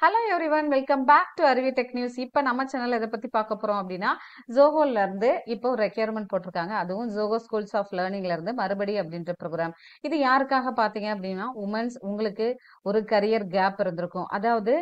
Hello everyone, welcome back to Arivi tech news. இப்போ நம்ம channel எதை பத்தி பார்க்க போறோம் அப்படின்னா, ஜோஹோல இருந்து இப்போ ஒரு ரெக்யர்மெண்ட் போட்டிருக்காங்க. அதுவும் ஜோஹோ ஸ்கூல்ஸ் ஆஃப் லேர்னிங்ல இருந்து மறுபடி அப்படின்ற ப்ரோக்ராம். இது யாருக்காக பாத்தீங்க அப்படின்னா, உமன்ஸ். உங்களுக்கு ஒரு கரியர் கேப் இருந்திருக்கும். அதாவது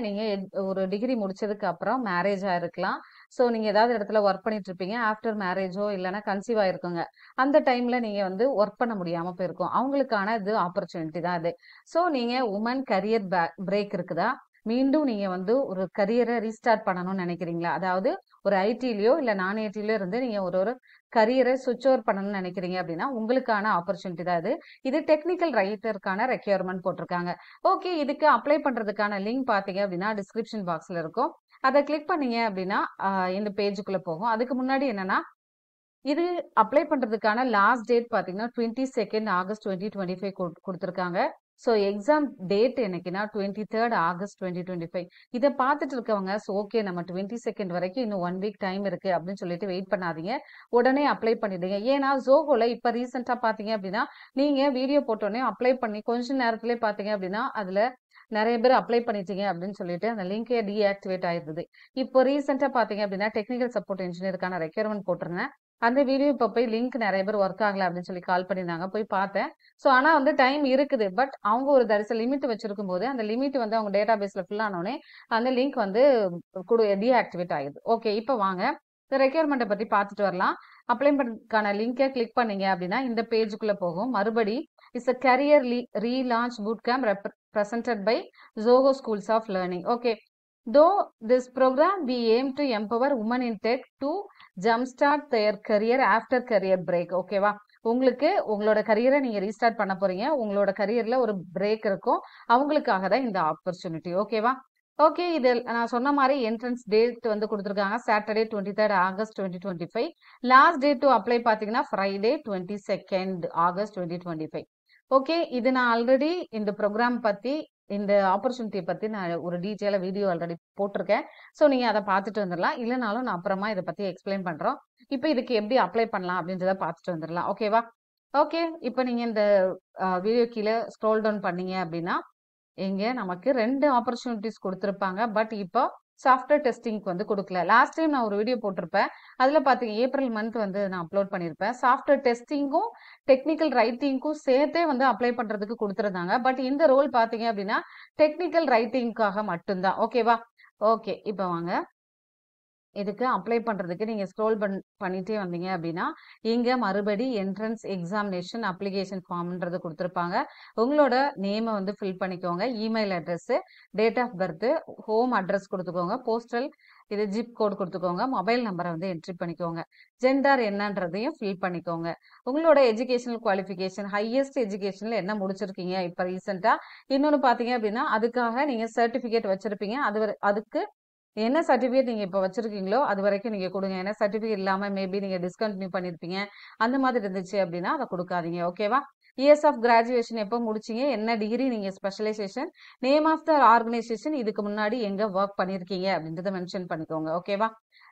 நீங்க ஒரு டிகிரி முடிச்சதுக்கு அப்புறம் மேரேஜ் ஆயிருக்கலாம். ஸோ நீங்க ஏதாவது இடத்துல ஒர்க் பண்ணிட்டு இருப்பீங்க. ஆஃப்டர் மேரேஜோ இல்லைன்னா கன்சீவ் ஆயிருக்குங்க. அந்த டைம்ல நீங்க ஒர்க் பண்ண முடியாம போயிருக்கும். அவங்களுக்கான இது ஆப்பர்ச்சுனிட்டி தான் இது. ஸோ நீங்க உமன் கரியர் பிரேக் இருக்குதா, மீண்டும் நீங்க ஒரு கரியரை ரீஸ்டார்ட் பண்ணணும்னு நினைக்கிறீங்களா, அதாவது ஒரு ஐடிலயோ இல்ல நான் ஐடிலயோ இருந்து நீங்க ஒரு கரியரை சுவிட்ச் ஓவர் பண்ணணும்னு நினைக்கிறீங்க அப்படின்னா உங்களுக்கான ஆப்பர்ச்சுனிட்டி தான் இது. இது டெக்னிக்கல் ரைட்டருக்கான ரெக்யர்மெண்ட் போட்டிருக்காங்க. ஓகே, இதுக்கு அப்ளை பண்றதுக்கான லிங்க் பாத்தீங்க அப்படின்னா டிஸ்கிரிப்ஷன் பாக்ஸ்ல இருக்கும். அதை கிளிக் பண்ணீங்க அப்படின்னா இந்த பேஜுக்குள்ள போகும். அதுக்கு முன்னாடி என்னன்னா, இது அப்ளை பண்றதுக்கான லாஸ்ட் டேட் பாத்தீங்கன்னா 22 ஆகஸ்ட் 2025 கொடுத்துருக்காங்க. ஸோ எக்ஸாம் டேட் என்னைக்குன்னா 23 ஆகஸ்ட் 2025. இதை பார்த்துட்டு இருக்கவங்க ஓகே நம்ம 22 வரைக்கும் இன்னும் 1 வீக் டைம் இருக்கு அப்படின்னு சொல்லிட்டு வெயிட் பண்ணாதீங்க, உடனே அப்ளை பண்ணிடுங்க. ஏன்னா ஜோஹோல இப்ப ரீசெண்டா பாத்தீங்க அப்படின்னா, நீங்க வீடியோ போட்டோன்னே அப்ளை பண்ணி கொஞ்ச நேரத்திலே பாத்தீங்க அப்படின்னா அதுல நிறைய பேர் அப்ளை பண்ணிட்டீங்க அப்படின்னு சொல்லிட்டு அந்த லிங்கே டீஆக்டிவேட் ஆயிருந்தது. இப்போ ரீசெண்டா பாத்தீங்க அப்படின்னா டெக்னிக்கல் சப்போர்ட் இன்ஜினியருக்கான ரெக்யர்மெண்ட் போட்டிருந்தேன். அந்த வீடியோ இப்போ போய் லிங்க் நிறைய பேர் ஒர்க் ஆகல அப்படின்னு சொல்லி கால் பண்ணியிருந்தாங்க, போய் பார்த்தேன். ஸோ ஆனா டைம் இருக்குது. பட் அவங்க ஒரு தரிச லிமிட் வச்சிருக்கும் போது அந்த லிமிட் அவங்க டேட்டா பேஸ்ல ஃபில் ஆனோடனே அந்த லிங்க் டீஆக்டிவேட் ஆகுது. ஓகே, இப்போ வாங்க இந்த ரெக்யர்மெண்ட்டை பத்தி பார்த்துட்டு வரலாம். அப்ளை பண்ணுறதுக்கான லிங்கை கிளிக் பண்ணீங்க அப்படின்னா இந்த பேஜுக்குள்ள போகும். மறுபடி it's a career relaunch boot camp presented by Zoho Schools of Learning. Okay, though this program we aim to empower women in tech to jumpstart their career after career break. ஓகேவா, உங்களுக்கு உங்களோட கரியரை நீங்க restart பண்ண போறீங்க. உங்களோட கரியர்ல ஒரு break இருக்கும், அவங்களுக்காக தான் இந்த ஆப்பர்ச்சுனிட்டி. ஓகேவா, ஓகே. இது நான் சொன்ன மாதிரி என்ட்ரன்ஸ் டேட் கொடுத்துருக்காங்க Saturday 23 August 2025. Last date to apply பாத்தீங்கன்னா ஃப்ரைடே 22 ஆகஸ்ட் 2025. ஓகே, இது நான் ஆல்ரெடி இந்த ப்ரோக்ராம் பத்தி இந்த ஆப்பர்ச்சுனிட்டி பத்தி நான் ஒரு டீட்டெயிலா வீடியோ ஆல்ரெடி போட்டிருக்கேன். ஸோ நீங்க அதை பார்த்துட்டு வந்துடலாம். இல்லைனாலும் நான் அப்புறமா இதை பத்தி எக்ஸ்பிளைன் பண்றோம். இப்போ இதுக்கு எப்படி அப்ளை பண்ணலாம் அப்படின்றத பார்த்துட்டு வந்துடலாம். ஓகேவா, ஓகே. இப்போ நீங்க இந்த வீடியோ கீழே ஸ்க்ரோல் டவுன் பண்ணீங்க அப்படின்னா இங்க நமக்கு 2 ஆப்பர்ச்சுனிட்டிஸ் கொடுத்துருப்பாங்க. பட் இப்போ சாஃப்ட்வேர் டெஸ்டிங்க்கு கொடுக்கல. லாஸ்ட் டைம் நான் ஒரு வீடியோ போட்டிருப்பேன். அதுல பாத்தீங்க ஏப்ரல் மந்த் நான் அப்லோட் பண்ணிருப்பேன். சாஃப்ட்வேர் டெஸ்டிங்கும் டெக்னிக்கல் ரைட்டிங்க்கும் சேர்த்தே அப்ளை பண்றதுக்கு கொடுத்துருந்தாங்க. பட் இந்த ரோல் பாத்தீங்க அப்படின்னா டெக்னிக்கல் ரைட்டிங்காக மட்டும்தான். ஓகேவா, ஓகே. இப்போ வாங்க இதுக்கு அப்ளை பண்றதுக்கு நீங்க ஸ்க்ரோல் பண்ணிட்டே வந்தீங்க அப்படின்னா இங்க மறுபடி என்ட்ரன்ஸ் எக்ஸாமினேஷன் அப்ளிகேஷன் ஃபார்ம்ன்றது கொடுத்துருப்பாங்க. உங்களோட நேமை ஃபில் பண்ணிக்கோங்க, email address, date of birth, home address கொடுத்துக்கோங்க, போஸ்டல் இது ஜிப் கோட் கொடுத்துக்கோங்க, மொபைல் நம்பரை என்ட்ரி பண்ணிக்கோங்க, ஜெண்டர் என்னன்றதையும் ஃபில் பண்ணிக்கோங்க. உங்களோட எஜுகேஷனல் குவாலிஃபிகேஷன், ஹையஸ்ட் எஜுகேஷன்ல என்ன முடிச்சிருக்கீங்க இப்ப ரீசெண்டா. இன்னொன்னு பாத்தீங்க அப்படின்னா அதுக்காக நீங்க சர்டிபிகேட் வச்சிருப்பீங்க. அதுக்கு என்ன சர்டிபிகேட் நீங்க இப்ப வச்சிருக்கீங்களோ அது வரைக்கும் நீங்க கொடுங்க. ஏன்னா சர்டிபிகேட் இல்லாம மேபி நீங்க டிஸ்கண்டினியூ பண்ணிருப்பீங்க, அந்த மாதிரி இருந்துச்சு அப்படின்னா அதை கொடுக்காதீங்க. ஓகேவா, இயர்ஸ் ஆஃப் கிராஜுவேஷன் எப்போ முடிச்சீங்க, என்ன டிகிரி நீங்க specialisation, name of the organisation, இதுக்கு முன்னாடி எங்க ஒர்க் பண்ணிருக்கீங்க அப்படின்றத மென்ஷன் பண்ணிக்கோங்க. ஓகேவா,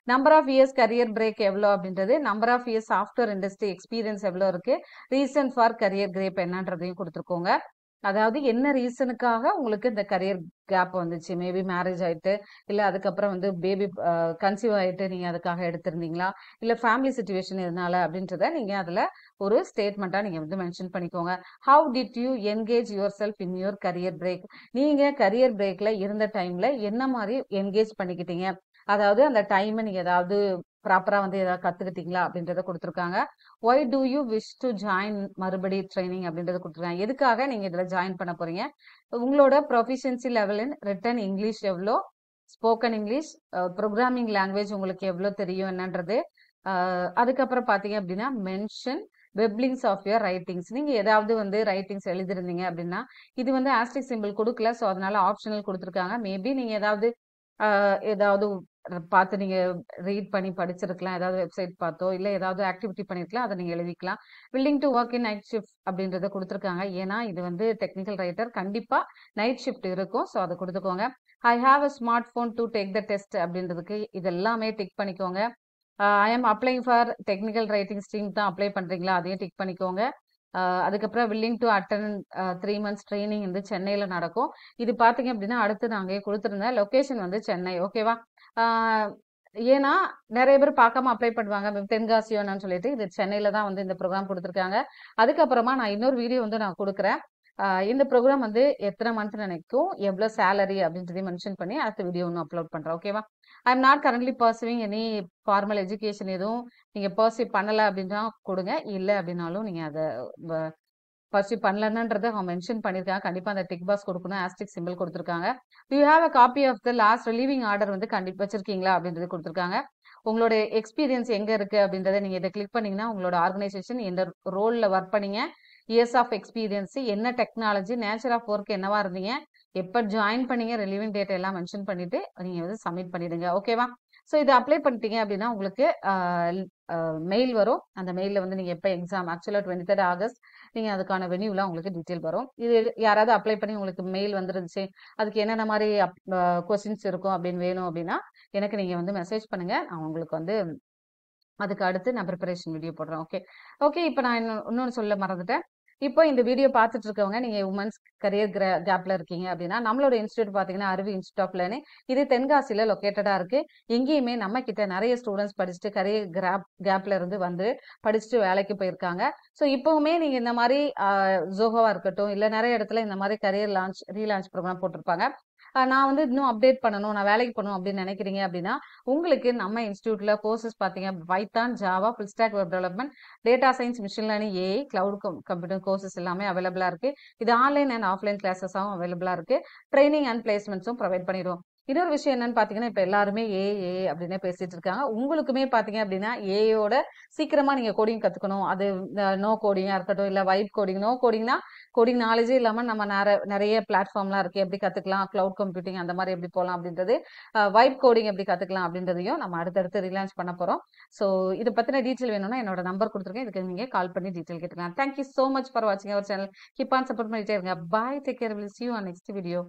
number of years career break எவ்வளோ அப்படின்றது, number of years software industry experience எவ்வளோ இருக்கு, ரீசன் ஃபார் கரியர் கிரேப் என்னன்றதையும் கொடுத்துருக்கோங்க. அதாவது என்ன ரீசனுக்காக உங்களுக்கு இந்த கரியர் கேப் வந்துச்சு, மேபி மேரேஜ் ஆயிட்டு இல்ல அதுக்கப்புறம் பேபி கன்சீவ் ஆயிட்டு நீங்க அதுக்காக எடுத்திருந்தீங்களா, இல்ல ஃபேமிலி சிச்சுவேஷன் எதனால அப்படின்றத நீங்க அதுல ஒரு ஸ்டேட்மெண்டா நீங்க மென்ஷன் பண்ணிக்கோங்க. How did you engage your self in your career break, நீங்க கரியர் பிரேக்ல இருந்த டைம்ல என்ன மாதிரி என்கேஜ் பண்ணிக்கிட்டீங்க, அதாவது அந்த டைம் நீங்க ஏதாவது ப்ராப்பரா ஏதாவது கத்துக்கிட்டீங்களா அப்படின்றத கொடுத்துருக்காங்க. Why do you wish to join மறுபடி ட்ரைனிங் அப்படின்றத கொடுத்துருக்காங்க. எதுக்காக நீங்க இதுல ஜாயின் பண்ண போறீங்க, உங்களோட proficiency level in written English எவ்வளோ, ஸ்போக்கன் இங்கிலீஷ், ப்ரோக்ராமிங் லாங்குவேஜ் உங்களுக்கு எவ்வளோ தெரியும் என்னன்றது. அதுக்கப்புறம் பாத்தீங்க அப்படின்னா mention weblinks of your writings, நீங்க ஏதாவது ரைட்டிங்ஸ் எழுதிருந்தீங்க அப்படின்னா இது ஆஸ்ட்ரிக் சிம்பிள் கொடுக்கல, ஸோ அதனால ஆப்ஷனல் கொடுத்துருக்காங்க. மேபி நீங்க ஏதாவது பார்த்து நீங்க ரீட் பண்ணி படிச்சிருக்கலாம், ஏதாவது வெப்சைட் பார்த்தோ இல்ல ஏதாவது ஆக்டிவிட்டி பண்ணிருக்கலாம், அதை நீங்க எழுதிக்கலாம். Willing to work in night shift அப்படின்றத கொடுத்துருக்காங்க. ஏன்னா இது டெக்னிக்கல் ரைட்டர், கண்டிப்பா நைட் ஷிஃப்ட் இருக்கும், ஸோ அதை கொடுத்துக்கோங்க. I have a smart phone to take the test அப்படின்றதுக்கு இதெல்லாமே டிக் பண்ணிக்கோங்க. I am அப்ளைங் for technical writing stream தான் அப்ளை பண்றீங்களா, அதையும் டிக் பண்ணிக்கோங்க. அதுக்கப்புறம் willing to attend 3 months training வந்து சென்னையில் நடக்கும். இது பார்த்தீங்க அப்படின்னா அடுத்து நாங்கள் கொடுத்துருந்தேன் லொக்கேஷன் வந்து சென்னை. ஓகேவா? ஏன்னா நிறைய பேர் பார்க்காம அப்ளை பண்ணுவாங்க தென்காசியோன்னு சொல்லிட்டு. இது சென்னையில தான் வந்து இந்த ப்ரோக்ராம் கொடுத்துருக்காங்க. அதுக்கப்புறமா நான் இன்னொரு வீடியோ வந்து நான் கொடுக்குறேன். இந்த ப்ரோக்ராம் வந்து எத்தனை மந்த் நினைக்கும், எவ்வளோ சேலரி அப்படின்றதையும் மென்ஷன் பண்ணி அடுத்த வீடியோ ஒன்று அப்லோட் பண்ணுறேன். ஓகேவா? I am not currently pursuing any formal education. எதுவும் நீங்கள் பர்சீவ் பண்ணலை அப்படின்னா கொடுங்க, இல்லை அப்படின்னாலும் நீங்கள் அதை பர்சீவ் பண்ணலன்றதை அவங்க மென்ஷன் பண்ணியிருக்காங்க. கண்டிப்பாக அந்த டிக் பாக்ஸ் கொடுக்கணும், ஆஸ்டிக் சிம்பிள் கொடுத்துருக்காங்க. You have a copy of the last relieving order வந்து கண்டிப்பாக வச்சிருக்கீங்களா அப்படின்றது கொடுத்துருக்காங்க. உங்களோட எக்ஸ்பீரியன்ஸ் எங்கே இருக்குது அப்படின்றத நீங்கள் இதை கிளிக் பண்ணிங்கன்னா உங்களோட ஆர்கனைசேஷன் எந்த ரோலில் ஒர்க் பண்ணீங்க, இயர்ஸ் ஆஃப் எக்ஸ்பீரியன்ஸ், என்ன டெக்னாலஜி, நேச்சர் ஆஃப் ஒர்க் என்னவா இருந்தீங்க, எப்போ ஜாயின் பண்ணீங்க, ரிலீவிங் டேட் எல்லாம் மென்ஷன் பண்ணிட்டு நீங்கள் வந்து சப்மிட் பண்ணிடுங்க. ஓகேவா? ஸோ இதை அப்ளை பண்ணிட்டீங்க அப்படின்னா உங்களுக்கு மெயில் வரும். அந்த மெயிலில் வந்து நீங்கள் எப்போ எக்ஸாம், ஆக்சுவலாக 23 ஆகஸ்ட் நீங்கள் அதுக்கான வென்யூலாம் உங்களுக்கு டீட்டெயில் வரும். இது யாராவது அப்ளை பண்ணி உங்களுக்கு மெயில் வந்துருந்துச்சு, அதுக்கு என்னென்ன மாதிரி கொஸ்டின்ஸ் இருக்கும் அப்படின்னு வேணும் அப்படின்னா எனக்கு நீங்கள் வந்து மெசேஜ் பண்ணுங்கள். நான் உங்களுக்கு வந்து அதுக்கு அடுத்து நான் ப்ரிப்பரேஷன் வீடியோ போடுறேன். ஓகே ஓகே இப்போ நான் இன்னொன்று சொல்ல மறந்துட்டேன். இப்போ இந்த வீடியோ பார்த்துட்டு இருக்கவங்க நீங்கள் உமன்ஸ் கரியர் கேப்ல இருக்கீங்க அப்படின்னா நம்மளோட இன்ஸ்டியூட் பார்த்தீங்கன்னா அருவி இன்ஸ்டியூட் ஆஃப் லேர்னிங். இது தென்காசியில் லொக்கேட்டடாக இருக்கு. எங்கேயுமே நம்ம கிட்ட நிறைய ஸ்டூடெண்ட்ஸ் படிச்சுட்டு கரியர் கேப்ல இருந்து வந்து படிச்சுட்டு வேலைக்கு போயிருக்காங்க. ஸோ இப்போவுமே நீங்கள் இந்த மாதிரி ஜோஹோவா இருக்கட்டும், இல்லை நிறைய இடத்துல இந்த மாதிரி கரியர் ரீலான்ச் ப்ரோக்ராம் போட்டிருப்பாங்க. நான் வந்து இன்னும் அப்டேட் பண்ணணும், நான் வேலைக்கு போகணும் அப்படின்னு நினைக்கிறீங்க அப்படின்னா உங்களுக்கு நம்ம இன்ஸ்டியூட்ல கோர்சஸ் பார்த்தீங்க Python, Java, full stack web development, data science, machine learning, AI, cloud computer courses எல்லாமே அவைலபிளா இருக்கு. இது ஆன்லைன் அண்ட் ஆஃப்லைன் கிளாஸஸாகவும் அவைலபிளா இருக்கு. ட்ரைனிங் அண்ட் பிளேஸ்மெண்ட்ஸும் ப்ரொவைட் பண்ணிடுவோம். இன்னொரு விஷயம் என்னன்னு பாத்தீங்கன்னா இப்ப எல்லாருமே ஏஏ அப்படின்னு பேசிட்டு இருக்காங்க. உங்களுக்குமே பாத்தீங்க அப்படின்னா ஏயோட சீக்கிரமா நீங்க கோடிங் கத்துக்கணும். அது நோ கோடிங்கா இருக்கட்டும், இல்ல வைப் கோடிங். நோ கோடிங்னா கோடிங் நாலேஜே இல்லாம நம்ம நிறைய பிளாட்ஃபார்ம்லாம் இருக்கு, எப்படி கத்துக்கலாம், கிளவுட் கம்ப்யூட்டிங் அந்த மாதிரி எப்படி போகலாம் அப்படின்றது, வைப் கோடிங் எப்படி கத்துக்கலாம் அப்படின்றதையும் நம்ம அடுத்தடுத்து ரிலான்ச் பண்ண போறோம். ஸோ இதை பத்தின டீட்டெயில் வேணும்னா என்னோட நம்பர் கொடுத்துருக்கேன், இதுக்கு நீங்க கால் பண்ணி டீட்டெயில் கேட்டுக்கலாம். தேங்க்யூ சோ மச் ஃபார் வாட்சிங் our channel. Keep on support பண்ணிட்டே இருங்க. Bye, take care, will see you on next video.